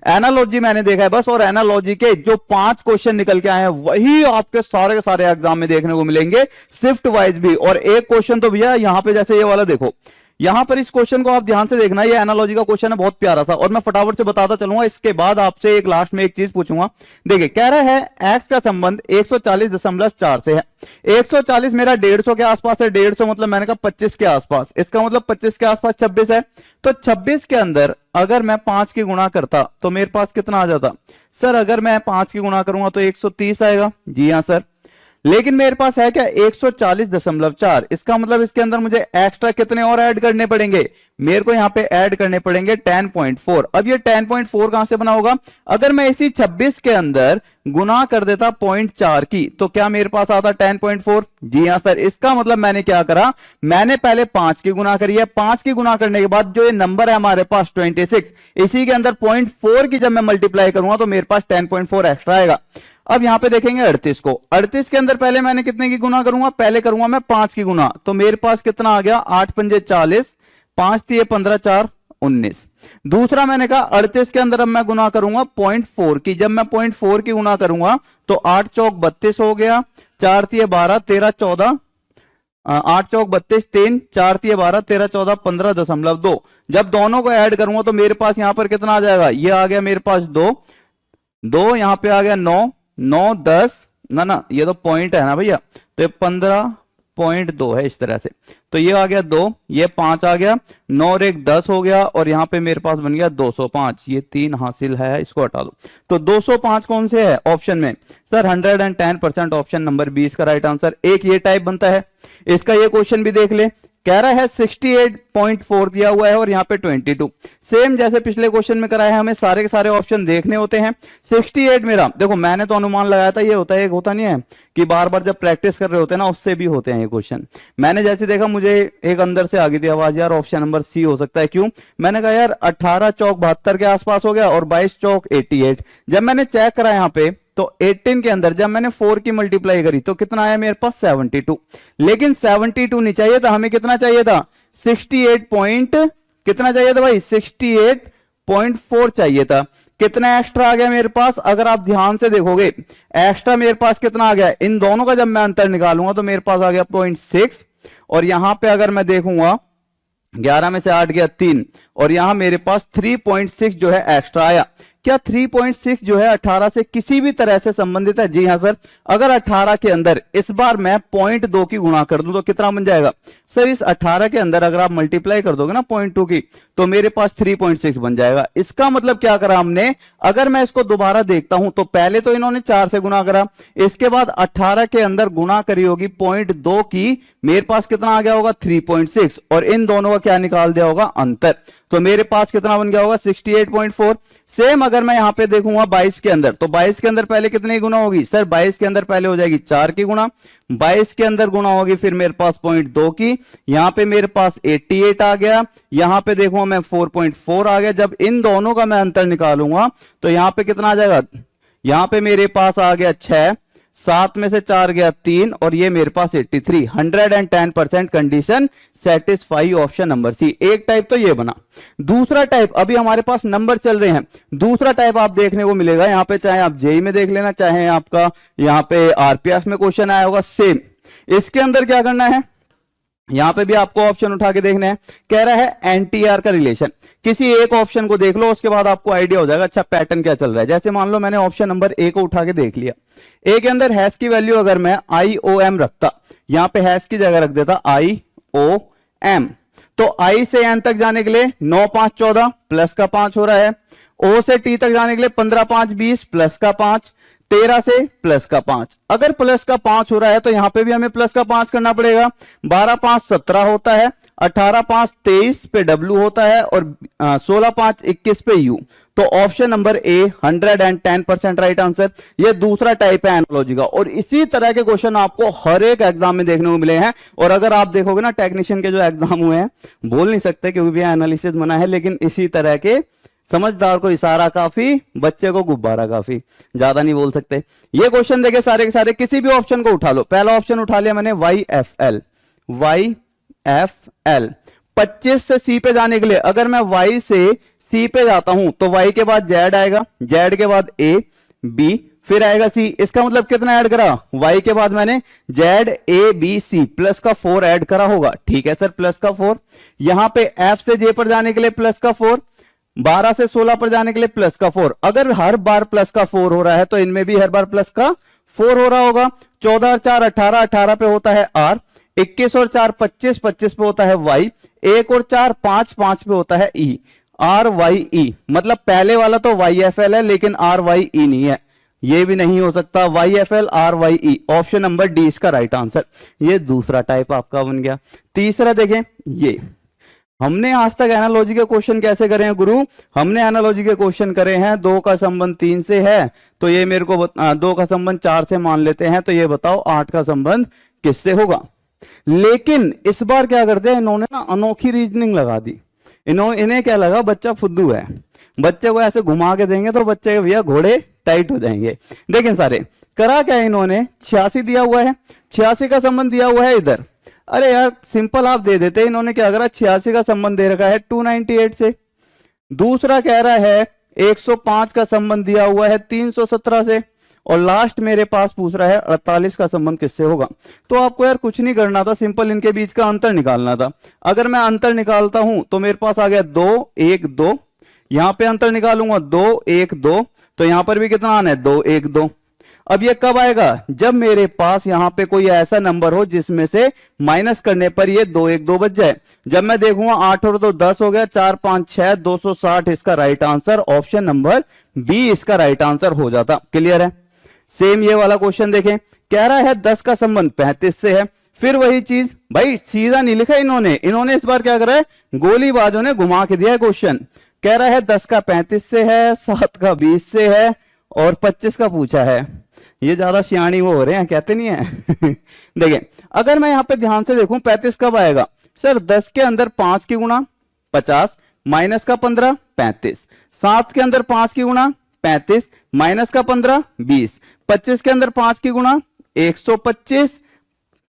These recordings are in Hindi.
एनालॉजी मैंने देखा है बस, और एनालॉजी के जो 5 क्वेश्चन निकल के आए हैं वही आपके सारे के सारे एग्जाम में देखने को मिलेंगे, शिफ्ट वाइज भी। और एक क्वेश्चन तो भैया यहां पे जैसे ये वाला देखो, यहां पर इस क्वेश्चन को आप ध्यान से देखना, ये एनालॉजी का क्वेश्चन है, बहुत प्यारा था, और मैं फटाफट से बताता चलूंगा। इसके बाद आपसे एक लास्ट में एक चीज पूछूंगा। देखिए कह रहा है एक्स का संबंध 140.4 से है। 140 मेरा 150 के आसपास है, 150 मतलब मैंने कहा 25 के आसपास, इसका मतलब 25 के आसपास 26 है। तो 26 के अंदर अगर मैं 5 की गुणा करता तो मेरे पास कितना आ जाता? सर अगर मैं 5 की गुणा करूंगा तो 130 आएगा। जी हाँ सर, लेकिन मेरे पास है क्या 140.4, इसका मतलब इसके अंदर मुझे एक्स्ट्रा कितने और ऐड करने पड़ेंगे? मेरे को यहां पे ऐड करने पड़ेंगे 10.4। अब ये 10.4 कहां से बना होगा? अगर मैं इसी 26 के अंदर गुना कर देता 0.4 की तो क्या मेरे पास आता 10.4? जी हां सर, इसका मतलब मैंने क्या करा, मैंने पहले 5 की गुना करी है, 5 की गुना करने के बाद जो ये नंबर है हमारे पास 26, इसी के अंदर 0.4 की जब मैं मल्टीप्लाई करूंगा तो मेरे पास 10.4 एक्स्ट्रा आएगा। अब यहां पे देखेंगे 38 को, 38 के अंदर पहले मैंने कितने की गुना करूंगा? पहले करूंगा मैं 5 की गुना, तो मेरे पास कितना आ गया? 8 पंजे 40, 5 तिये 15, 4 19। दूसरा मैंने कहा 38 के अंदर अब मैं गुना करूंगा 0.4 की, जब मैं 0.4 की गुना करूंगा तो 8 चौक 32 हो गया, 4 तिये 12, 13 14, 8 चौक 32, 3 4 तिये 12, 13 14, 15.2। जब दोनों को ऐड करूंगा तो मेरे पास यहां पर कितना आ जाएगा? ये आ गया मेरे पास 2, यहां पे आ गया 9, 9 10, ना ये तो पॉइंट है ना भैया, तो ये 15.2 है इस तरह से। तो ये आ गया 2, ये 5 आ गया, 9 और 1 10 हो गया, और यहां पे मेरे पास बन गया 205। ये 3 हासिल है, इसको हटा दो। तो 205 कौन से है ऑप्शन में? सर 110% ऑप्शन नंबर 20 का राइट आंसर। एक ये टाइप बनता है। इसका ये क्वेश्चन भी देख ले, कह रहा है 68.4 दिया हुआ है और यहाँ पे 22। सेम जैसे पिछले क्वेश्चन में कराया है, हमें सारे के सारे ऑप्शन देखने होते हैं। 68 मेरा देखो, मैंने तो अनुमान लगाया था ये होता है, एक होता नहीं है कि बार बार जब प्रैक्टिस कर रहे होते हैं ना उससे भी होते हैं ये क्वेश्चन। मैंने जैसे देखा मुझे एक अंदर से आ गई थी आवाज, यार ऑप्शन नंबर सी हो सकता है। क्यों? मैंने कहा यार 18 चौक 72 के आसपास हो गया और 22 चौक 88। जब मैंने चेक करा यहाँ पे तो 18 के अंदर जब मैंने 4 की मल्टीप्लाई करी तो कितना आया मेरे पास? 72। लेकिन 72 नहीं चाहिए था, हमें कितना चाहिए था? 68 कितना चाहिए था भाई? 68.4 चाहिए था। कितना एक्स्ट्रा आ गया मेरे पास? अगर आप ध्यान से देखोगे एक्स्ट्रा मेरे पास कितना आ गया? इन दोनों का जब मैं अंतर निकालूंगा तो मेरे पास आ गया 0.6, और यहां पे अगर मैं देखूंगा 11 में से 8 गया 3, और यहां मेरे पास 3.6 जो है एक्स्ट्रा आया। क्या 3.6 जो है 18 से किसी भी तरह से संबंधित है? जी हां सर। अगर 18 के अंदर इस बार मैं 0.2 की गुणा कर दूं तो कितना बन जाएगा? सर इस 18 के अंदर अगर आप मल्टीप्लाई कर दोगे ना 0.2 की तो मेरे पास 3.6 बन जाएगा। इसका मतलब क्या करा हमने? अगर मैं इसको दोबारा देखता हूं तो पहले तो इन्होंने 4 से गुणा करा, इसके बाद 18 के अंदर गुणा करी होगी 0.2 की, मेरे पास कितना आ गया होगा? 3.6, और इन दोनों का क्या निकाल दिया होगा? अंतर। तो मेरे पास कितना बन गया होगा? 68.4। सेम अगर मैं यहां पे देखूंगा 22 के अंदर, तो 22 के अंदर पहले कितनी गुना होगी? सर 22 के अंदर पहले हो जाएगी 4 की गुणा, 22 के अंदर गुणा होगी फिर मेरे पास 0.2 की, यहां पे मेरे पास 88 आ गया, यहां पे देखो मैं 4.4 आ गया। जब इन दोनों का मैं अंतर निकालूंगा तो यहां पे कितना आ जाएगा? यहां पे मेरे पास आ गया 6, 7 में से 4 गया 3, और ये मेरे पास 83। 110% condition satisfy, option number C. एक टाइप तो ये बना। दूसरा टाइप, अभी हमारे पास नंबर चल रहे हैं, दूसरा टाइप आप देखने को मिलेगा यहाँ पे, चाहे आप जेई में देख लेना, चाहे आपका यहाँ पे आरपीएफ में क्वेश्चन आया होगा, सेम। इसके अंदर क्या करना है? यहां पे भी आपको ऑप्शन उठा के देखना है। कह रहा है एनटीआर का रिलेशन, किसी एक ऑप्शन को देख लो, उसके बाद आपको आइडिया हो जाएगा अच्छा पैटर्न क्या चल रहा है। जैसे मान लो मैंने ऑप्शन नंबर ए को उठा के देख लिया, ए के अंदर हैश की वैल्यू अगर मैं IOM रखता, यहां पे हैश की जगह रख देता IOM, तो I से N तक जाने के लिए 9 5 14 प्लस का 5 हो रहा है, O से T तक जाने के लिए 15 5 20 प्लस का 5, 13 से प्लस का 5। अगर प्लस का 5 हो रहा है तो यहां पे भी हमें प्लस का 5 करना पड़ेगा। 12 5 17 होता है, 18 5 23 पे W होता है, और 16 5 21 पे U। तो option number A 110% right answer. ये दूसरा टाइप है एनालॉजी का, और इसी तरह के क्वेश्चन आपको हर एक एग्जाम में देखने को मिले हैं। और अगर आप देखोगे ना टेक्नीशियन के जो एग्जाम हुए हैं, बोल नहीं सकते क्योंकि भी एनालिसिस मना है, लेकिन इसी तरह के समझदार को इशारा काफी, बच्चे को गुब्बारा काफी, ज्यादा नहीं बोल सकते। ये क्वेश्चन देखे सारे के सारे, किसी भी ऑप्शन को उठा लो। पहला ऑप्शन उठा लिया मैंने YFL, 25 से C पे जाने के लिए अगर मैं Y से सी पे जाता हूं तो y के बाद z आएगा, z के बाद a b फिर आएगा c। इसका मतलब कितना ऐड करा, y के बाद मैंने z a b c plus का 4 ऐड करा होगा। ठीक है सर, प्लस का 4। यहां पे f से j पर जाने के लिए प्लस का 4, 12 से 16 पर जाने के लिए प्लस का 4। अगर हर बार प्लस का 4 हो रहा है तो इनमें भी हर बार प्लस का 4 हो रहा होगा। 14 और 4 18, 18 पे होता है r, 21 और 4 25, 25 पे होता है y, 1 और 4 5, 5 पे होता है e, आर वाई ई। मतलब पहले वाला तो वाई एफ एल है लेकिन आर वाई ई नहीं है, ये भी नहीं हो सकता, Y F L R Y E. Option number D इसका राइट आंसर। ये दूसरा टाइप आपका बन गया। तीसरा देखें, ये हमने आज तक एनालॉजी के क्वेश्चन कैसे करे हैं गुरु, हमने एनालॉजी के क्वेश्चन करे हैं 2 का संबंध 3 से है तो ये मेरे को 2 का संबंध 4 से मान लेते हैं, तो ये बताओ 8 का संबंध किससे होगा। लेकिन इस बार क्या करते हैं इन्होंने ना, अनोखी रीजनिंग लगा दी। इन्हें क्या लगा, बच्चा फुद्दू है, बच्चे को ऐसे घुमा के देंगे तो बच्चे के भैया घोड़े टाइट हो जाएंगे। देखें सारे करा क्या इन्होंने, 86 दिया हुआ है, 86 का संबंध दिया हुआ है इधर। अरे यार सिंपल आप दे देते, इन्होंने क्या करा 86 का संबंध दे रखा है 298 से। दूसरा कह रहा है 105 का संबंध दिया हुआ है 317 से, और लास्ट मेरे पास पूछ रहा है 48 का संबंध किससे होगा। तो आपको यार कुछ नहीं करना था, सिंपल इनके बीच का अंतर निकालना था। अगर मैं अंतर निकालता हूं तो मेरे पास आ गया 2 1 2, यहां पे अंतर निकालूंगा 2 1 2, तो यहां पर भी कितना आना है 2 1 2। अब ये कब आएगा, जब मेरे पास यहां पे कोई ऐसा नंबर हो जिसमें से माइनस करने पर ये 2 1 2 बच जाए। जब मैं देखूंगा 8 और 2 10 हो गया, 4 5 6 260 इसका right answer. Option number B इसका राइट आंसर हो जाता। क्लियर है। सेम ये वाला क्वेश्चन देखें, कह रहा है 10 का संबंध 35 से है। फिर वही चीज, भाई सीधा नहीं लिखा इन्होंने इस बार क्या करा है, गोलीबाजों ने घुमा के दिया है क्वेश्चन। कह रहा है 10 का 35 से है, 7 का 20 से है और 25 का पूछा है। ये ज्यादा सियाणी वो हो रहे हैं, कहते नहीं है। देखें अगर मैं यहां पे ध्यान से देखूं 35 कब आएगा सर, 10 के अंदर 5 की गुणा 50 माइनस का 15 35, 7 के अंदर 5 की गुणा 35 माइनस का 15 20, 25 के अंदर 5 की गुणा 125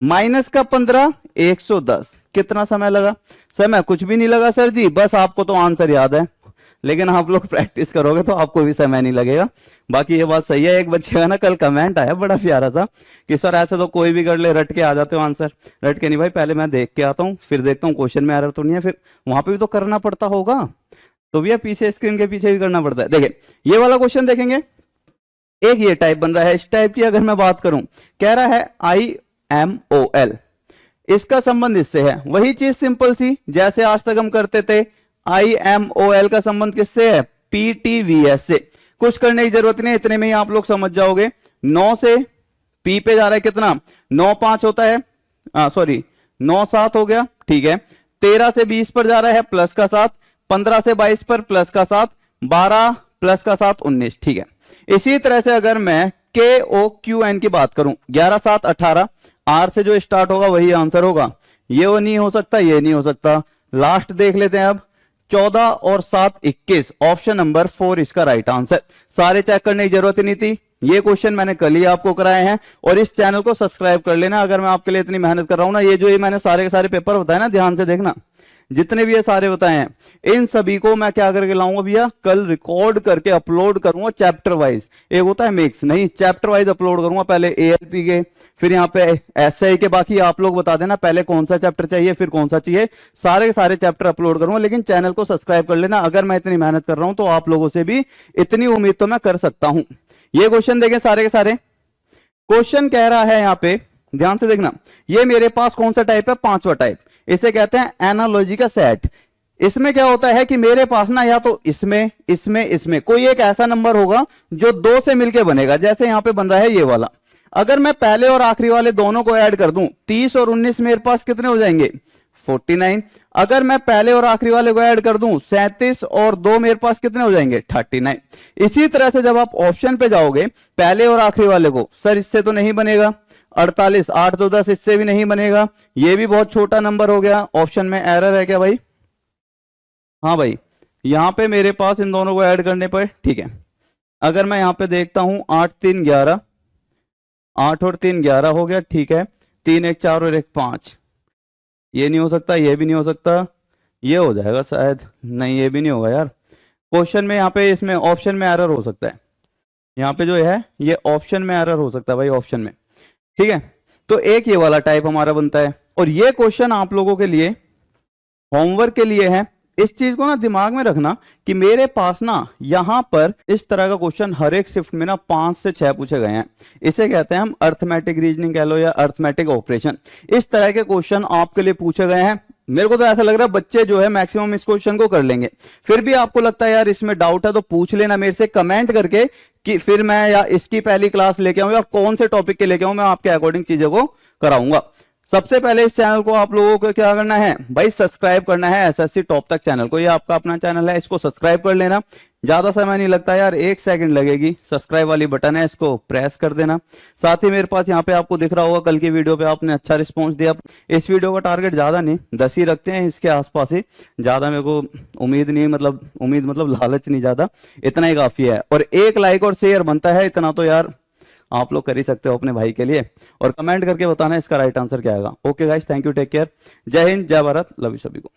माइनस का 15 110। कितना समय लगा, समय कुछ भी नहीं लगा सर जी, बस आपको तो आंसर याद है, लेकिन आप लोग प्रैक्टिस करोगे तो आपको भी समय नहीं लगेगा। बाकी ये बात सही है। एक बच्चे का ना कल कमेंट आया बड़ा प्यारा था कि सर ऐसे तो कोई भी कर ले, रट के आ जाते हो आंसर। रट के नहीं भाई, पहले मैं देख के आता हूँ, फिर देखता हूँ क्वेश्चन में एरर तो नहीं है, फिर वहां पे भी तो करना पड़ता होगा, तो भैया पीछे स्क्रीन के पीछे भी करना पड़ता है। देखिए ये वाला क्वेश्चन देखेंगे, एक ये टाइप बन रहा है। इस टाइप की अगर मैं बात करूं, कह रहा है IMOL, इसका संबंध इससे है। वही चीज सिंपल सी जैसे आज तक हम करते थे। IMOL का संबंध किससे है, PTVS से। कुछ करने की जरूरत नहीं, इतने में ही आप लोग समझ जाओगे। 9 से P पे जा रहा है कितना, 9 5 होता है, सॉरी 9 7 हो गया, ठीक है। 13 से 20 पर जा रहा है प्लस का 7, 15 से 22 पर प्लस का 7, 12 प्लस का 7 19, ठीक है। इसी तरह से अगर मैं KOQN की बात करूं, 11 7 18, R से जो स्टार्ट होगा वही आंसर होगा। ये वो नहीं हो सकता, ये नहीं हो सकता। लास्ट देख लेते हैं अब, 14 और 7 21, ऑप्शन नंबर 4 इसका राइट आंसर। सारे चेक करने की जरूरत ही नहीं थी, ये क्वेश्चन मैंने कल ही आपको कराए हैं। और इस चैनल को सब्सक्राइब कर लेना, अगर मैं आपके लिए इतनी मेहनत कर रहा हूं ना। ये जो ये मैंने सारे के सारे पेपर बताए ना, ध्यान से देखना, जितने भी ये सारे बताए हैं, इन सभी को मैं क्या करके लाऊंगा भैया, कल रिकॉर्ड करके अपलोड करूंगा चैप्टर वाइज। एक होता है मिक्स, नहीं चैप्टर वाइज अपलोड करूंगा। पहले ALP के, फिर यहाँ पे SI के। बाकी आप लोग बता देना पहले कौन सा चैप्टर चाहिए, फिर कौन सा चाहिए, सारे के सारे चैप्टर अपलोड करूंगा। लेकिन चैनल को सब्सक्राइब कर लेना, अगर मैं इतनी मेहनत कर रहा हूं तो आप लोगों से भी इतनी उम्मीद तो मैं कर सकता हूं। ये क्वेश्चन देखें सारे के सारे। क्वेश्चन कह रहा है यहाँ पे, ध्यान से देखना, ये मेरे पास कौन सा टाइप है, 5वां टाइप। इसे कहते हैं एनालॉजी का सेट। इसमें क्या होता है कि मेरे पास ना या तो इसमें कोई एक ऐसा नंबर होगा जो 2 से मिलके बनेगा। जैसे यहां पे बन रहा है ये वाला। अगर मैं पहले और आखिरी वाले दोनों को ऐड कर दूं, 30 और 19 मेरे पास कितने हो जाएंगे, 49। अगर मैं पहले और आखिरी वाले को ऐड कर दूं, 37 और 2 मेरे पास कितने हो जाएंगे, 39। इसी तरह से जब आप ऑप्शन पे जाओगे, पहले और आखिरी वाले को, सर इससे तो नहीं बनेगा, 48 8 2 10, इससे भी नहीं बनेगा, ये भी बहुत छोटा नंबर हो गया। ऑप्शन में एरर है क्या भाई, हाँ भाई, यहां पे मेरे पास इन दोनों को ऐड करने पर, ठीक है। अगर मैं यहां पे देखता हूं, 8 3 11, 8 और 3 11 हो गया, ठीक है। 3 1 4 और 1 5, ये नहीं हो सकता, ये भी नहीं हो सकता, ये हो जाएगा शायद, नहीं ये भी नहीं होगा यार। क्वेश्चन में यहाँ पे इसमें ऑप्शन में एरर हो सकता है, यहाँ पे जो है ये ऑप्शन में एरर हो सकता है भाई, ऑप्शन में। ठीक है, तो एक ये वाला टाइप हमारा बनता है। और ये क्वेश्चन आप लोगों के लिए होमवर्क के लिए है। इस चीज को ना दिमाग में रखना कि मेरे पास ना यहां पर इस तरह का क्वेश्चन हर एक शिफ्ट में ना 5 से 6 पूछे गए हैं। इसे कहते हैं हम अर्थमेटिक रीजनिंग कह लो या अर्थमेटिक ऑपरेशन। इस तरह के क्वेश्चन आपके लिए पूछे गए हैं। मेरे को तो ऐसा लग रहा है बच्चे जो है मैक्सिमम इस क्वेश्चन को कर लेंगे। फिर भी आपको लगता है यार इसमें डाउट है तो पूछ लेना मेरे से कमेंट करके कि फिर मैं या इसकी पहली क्लास लेके आऊं या कौन से टॉपिक के लेके आऊं, मैं आपके अकॉर्डिंग चीजों को कराऊंगा। सबसे पहले इस चैनल को आप लोगों को क्या करना है भाई, सब्सक्राइब करना है एसएससी टॉप तक चैनल को। ये आपका अपना चैनल है, इसको सब्सक्राइब कर लेना। ज्यादा समय नहीं लगता यार, 1 सेकंड लगेगी। सब्सक्राइब वाली बटन है, इसको प्रेस कर देना। साथ ही मेरे पास यहाँ पे आपको दिख रहा होगा कल की वीडियो पे आपने अच्छा रिस्पॉन्स दिया। इस वीडियो का टारगेट ज्यादा नहीं, 10 ही रखते हैं, इसके आसपास ही। ज्यादा मेरे को उम्मीद नहीं, मतलब लालच नहीं ज्यादा, इतना ही काफी है। और 1 लाइक और शेयर बनता है, इतना तो यार आप लोग कर ही सकते हो अपने भाई के लिए। और कमेंट करके बताना इसका राइट आंसर क्या आएगा। Okay guys, thank you, take care, जय हिंद, जय भारत, लव यू सभी को।